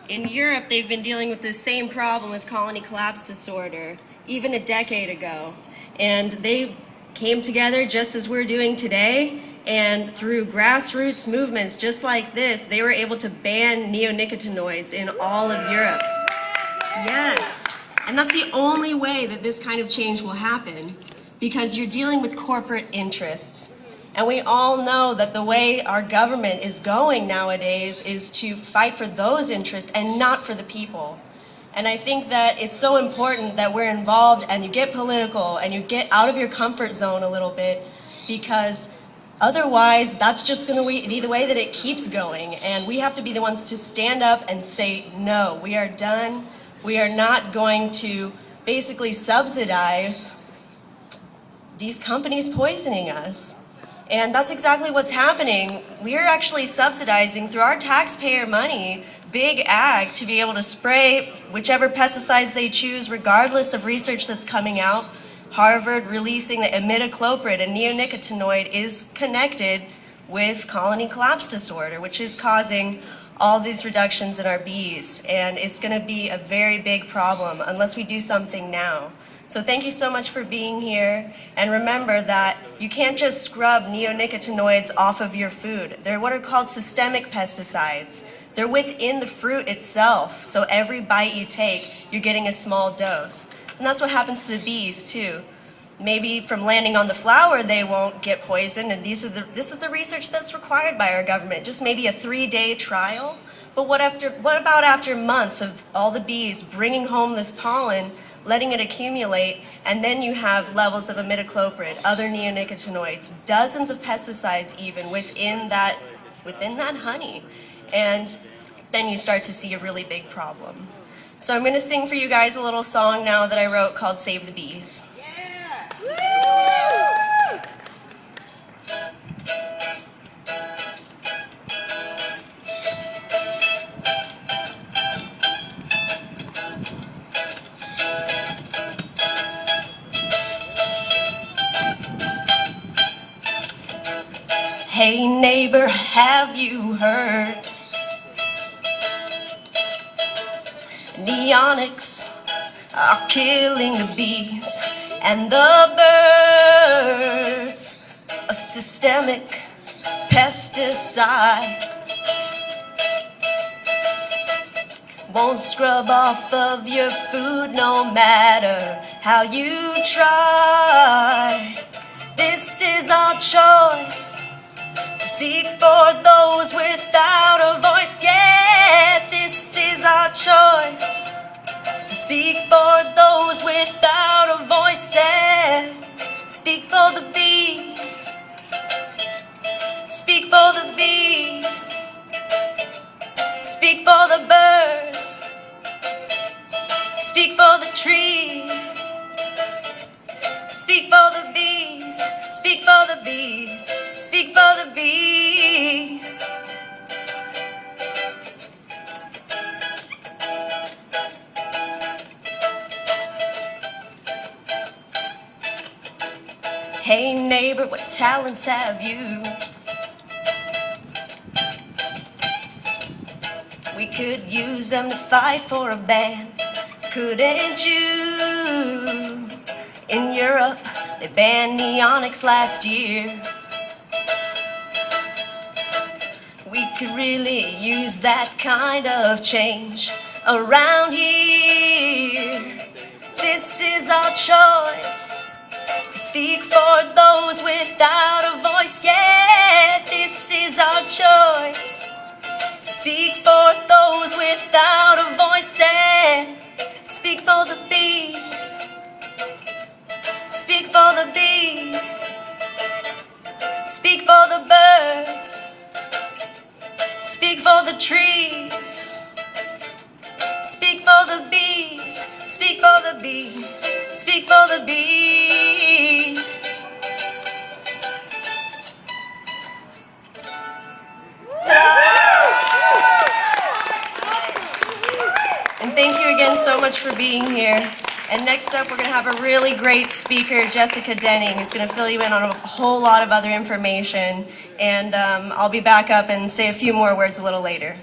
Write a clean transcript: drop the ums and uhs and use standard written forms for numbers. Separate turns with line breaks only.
In Europe, they've been dealing with this same problem with colony collapse disorder even a decade ago. And they came together just as we're doing today, and through grassroots movements just like this, they were able to ban neonicotinoids in all of Europe. Yes, and that's the only way that this kind of change will happen, because you're dealing with corporate interests. And we all know that the way our government is going nowadays is to fight for those interests and not for the people. And I think that it's so important that we're involved and you get political and you get out of your comfort zone a little bit, because otherwise that's just going to be the way that it keeps going. And we have to be the ones to stand up and say, no, we are done. We are not going to basically subsidize these companies poisoning us. And that's exactly what's happening. We're actually subsidizing, through our taxpayer money, big ag to be able to spray whichever pesticides they choose, regardless of research that's coming out. Harvard releasing that imidacloprid, a neonicotinoid, is connected with colony collapse disorder, which is causing all these reductions in our bees. And it's going to be a very big problem unless we do something now. So thank you so much for being here, and remember that you can't just scrub neonicotinoids off of your food. They're what are called systemic pesticides. They're within the fruit itself, so every bite you take, you're getting a small dose. And that's what happens to the bees too. Maybe from landing on the flower they won't get poisoned, and this is the research that's required by our government, just maybe a 3-day trial. But what about after months of all the bees bringing home this pollen, letting it accumulate, and then you have levels of imidacloprid, other neonicotinoids, dozens of pesticides even within that honey. And then you start to see a really big problem. So I'm going to sing for you guys a little song now that I wrote called Save the Bees.
Yeah! Woo!
Hey neighbor, have you heard? Neonics are killing the bees and the birds. A systemic pesticide won't scrub off of your food no matter how you try. This is our choice to speak for those without a voice. Yeah, this is our choice to speak for those without a voice. Yeah, speak for the bees, speak for the bees, speak for the birds, speak for the trees, speak for the bees, speak for the bees, speak for the bees. Hey neighbor, what talents have you? We could use them to fight for a ban, couldn't you? In Europe, they banned neonics last year. We could really use that kind of change around here. This is our choice to speak for those without a voice. Yeah, this is our choice to speak for those without a voice. Yeah, speak for the bees, speak for the bees, speak for the birds, speak for the trees, speak for the bees, speak for the bees, speak for the bees. And thank you again so much for being here. And next up, we're going to have a really great speaker, Jessica Denning, who's going to fill you in on a whole lot of other information. And I'll be back up and say a few more words a little later.